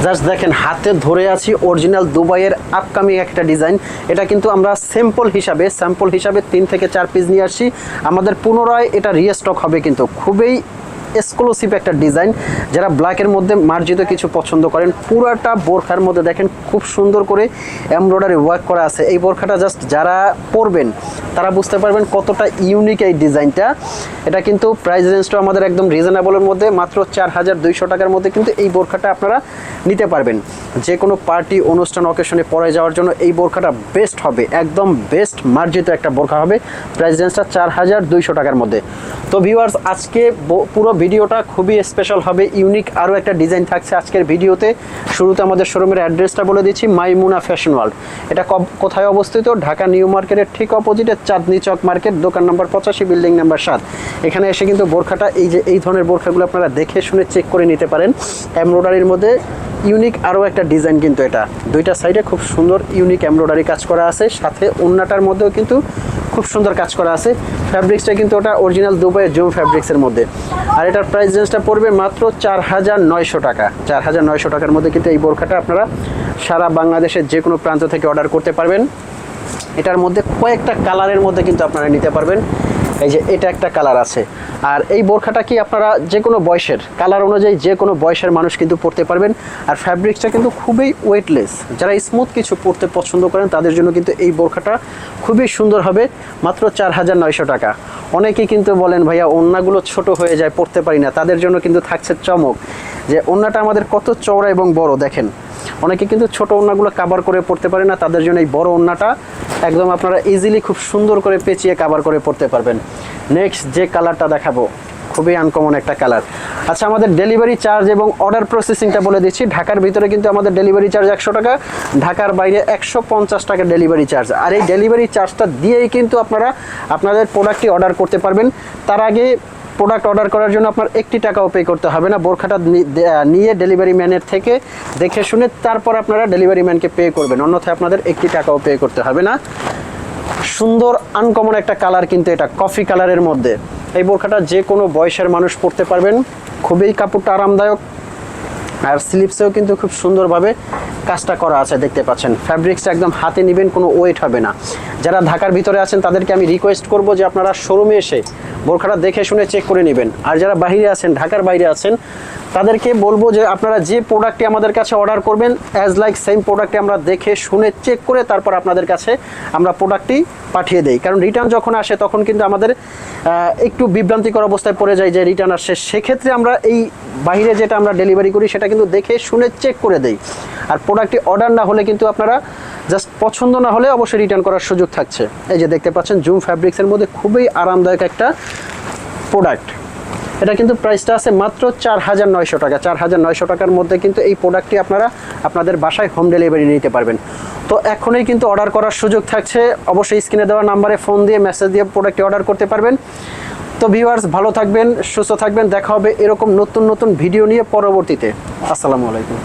Just দেখেন হাতে ধরে আছি অরিজিনাল দুবাইয়ের আপকামিং একটা ডিজাইন। এটা কিন্তু আমরা স্যাম্পল হিসাবে 3 থেকে 4 পিস নিয়ে আসছি। আমাদের পুনরায় এটা রিস্টক হবে, কিন্তু খুবই এক্সক্লুসিভ একটা ডিজাইন। যারা ব্ল্যাকের মধ্যে মার্জিত কিছু পছন্দ করেন, পুরাটা বোরখার মধ্যে দেখেন খুব সুন্দর করে এমব্রয়ডারি ওয়ার্ক করা আছে। এই বোরখাটা জাস্ট যারা পরবেন তারা বুঝতে পারবেন কতটা ইউনিক এই ডিজাইনটা। এটা কিন্তু প্রাইস রেঞ্জটা আমাদের একদম রিজনেবলের মধ্যে, মাত্র 4200 টাকার মধ্যে কিন্তু এই বোরখাটা আপনারা নিতে পারবেন। যে কোনো পার্টি, অনুষ্ঠান, অকেশনে পরে যাওয়ার জন্য এই বোরখাটা বেস্ট হবে, একদম বেস্ট মার্জিত একটা বোরখা হবে। প্রাইস রেঞ্জটা 4200 টাকার মধ্যে। তো ভিউয়ার্স, আজকে পুরো ভিডিওটা খুবই স্পেশাল হবে, ইউনিক আরও একটা ডিজাইন থাকছে আজকের ভিডিওতে। শুরুতে আমাদের শোরুমের অ্যাড্রেসটা বলে দিচ্ছি, মাইমুনা ফ্যাশন ওয়ার্ল্ড। এটা কোথায় অবস্থিত? ঢাকা নিউ মার্কেটের ঠিক অপোজিটে চাঁদনি চক মার্কেট, দোকান নাম্বার 85, বিল্ডিং নাম্বার 7। এখানে এসে কিন্তু বোরখাটা এই ধরনের বোরখাগুলো আপনারা দেখে শুনে চেক করে নিতে পারেন। এমব্রয়ডারির মধ্যে ইউনিক আরও একটা ডিজাইন, কিন্তু এটা দুইটা সাইডে খুব সুন্দর ইউনিক এমব্রয়ডারি কাজ করা আছে, সাথে ওড়নাটার মধ্যেও কিন্তু খুব সুন্দর কাজ করা আছে। ফ্যাব্রিক্সটা কিন্তু ওটা অরিজিনাল দুবাইয়ের জুম ফ্যাব্রিক্সের মধ্যে। আর এটার প্রাইস রেঞ্জটা পড়বে মাত্র 4900 টাকা। 4900 টাকার মধ্যে কিন্তু এই বোরখাটা আপনারা সারা বাংলাদেশের যে কোনো প্রান্ত থেকে অর্ডার করতে পারবেন। এটার মধ্যে কয়েকটা কালারের মধ্যে কিন্তু আপনারা নিতে পারবেন। এই যে এটা একটা কালার আছে। আর এই বোরখাটা কি আপনারা যে কোনো বয়সের, কালার অনুযায়ী যে কোনো বয়সের মানুষ কিন্তু পরতে পারবেন। আর ফ্যাব্রিক্সটা কিন্তু খুবই ওয়েটলেস। যারা স্মুথ কিছু পরতে পছন্দ করেন তাদের জন্য কিন্তু এই বোরখাটা খুবই সুন্দর হবে, মাত্র 4900 টাকা। অনেকেই কিন্তু বলেন ভাইয়া ওড়নাগুলো ছোট হয়ে যায়, পরতে পারি না। তাদের জন্য কিন্তু থাকছে চমক, যে ওড়নাটা আমাদের কত চওড়া এবং বড় দেখেন। অনেকে কিন্তু ছোট ওড়নাগুলো কাভার করে পড়তে পারে না, তাদের জন্য এই বড় ওড়নাটা একদম আপনারা ইজিলি খুব সুন্দর করে পেঁচিয়ে কাভার করে পড়তে পারবেন। নেক্সট যে কালারটা দেখাবো, খুবই আনকমন একটা কালার। আচ্ছা, আমাদের ডেলিভারি চার্জ এবং অর্ডার প্রসেসিংটা বলে দিচ্ছি। ঢাকার ভিতরে কিন্তু আমাদের ডেলিভারি চার্জ 100 টাকা, ঢাকার বাইরে 150 টাকা ডেলিভারি চার্জ। আর এই ডেলিভারি চার্জটা দিয়েই কিন্তু আপনারা আপনাদের প্রোডাক্টটি অর্ডার করতে পারবেন। তার আগে প্রোডাক্ট অর্ডার করার জন্য আপনার 1 টাকাও পে করতে হবে না। বোরখাটা নিয়ে ডেলিভারি ম্যানের থেকে দেখে শুনে তারপর আপনারা ডেলিভারি ম্যানকে পে করবেন, অন্যথায় আপনাদের 1 টাকাও পে করতে হবে না। সুন্দর আনকমন একটা কালার, কিন্তু এটা কফি কালারের মধ্যে। এই বোরখাটা যে কোনো বয়সের মানুষ পরতে পারবেন। খুবই কাপড়টা আরামদায়ক, আর স্লিপসেও কিন্তু খুব সুন্দরভাবে কাজটা করা আছে, দেখতে পাচ্ছেন। ফ্যাব্রিক্সটা একদম হাতে নেবেন, কোনো ওয়েট হবে না। যারা ঢাকার ভিতরে আছেন তাদেরকে আমি রিকোয়েস্ট করব যে আপনারা শোরুমে এসে বোরখাটা দেখে শুনে চেক করে নেবেন। আর যারা বাইরে আছেন, ঢাকার বাইরে আছেন, তাদেরকে বলবো যে আপনারা যে প্রোডাক্টটি আমাদের কাছে অর্ডার করবেন, অ্যাজ লাইক সেম প্রোডাক্টটি আমরা দেখে শুনে চেক করে তারপর আপনাদের কাছে আমরা প্রোডাক্টটি পাঠিয়ে দেই। কারণ রিটার্ন যখন আসে তখন কিন্তু আমাদের একটু বিভ্রান্তিকর অবস্থায় পড়ে যায় যে রিটার্ন আসে। সেক্ষেত্রে আমরা এই বাইরে যেটা আমরা ডেলিভারি করি সেটা কিন্তু দেখে শুনে চেক করে দেই। আর প্রোডাক্টটি অর্ডার না হলে কিন্তু আপনারা জাস্ট পছন্দ না হলে অবশ্যই রিটার্ন করার সুযোগ থাকছে। এই যে দেখতে পাচ্ছেন জুম ফ্যাব্রিক্সের মধ্যে খুবই আরামদায়ক একটা প্রোডাক্ট। এটা কিন্তু প্রাইসটা আছে মাত্র 4900 টাকা। 4900 টাকার মধ্যে কিন্তু এই প্রোডাক্টটি আপনারা আপনাদের বাসায় হোম ডেলিভারি নিতে পারবেন। তো এখনই কিন্তু অর্ডার করার সুযোগ থাকছে। অবশ্যই স্ক্রিনে দেওয়া নাম্বারে ফোন দিয়ে মেসেজ দিয়ে প্রোডাক্টটি অর্ডার করতে পারবেন। তো ভিউয়ার্স, ভালো থাকবেন, সুস্থ থাকবেন। দেখা হবে এরকম নতুন নতুন ভিডিও নিয়ে পরবর্তীতে। আসসালামু আলাইকুম।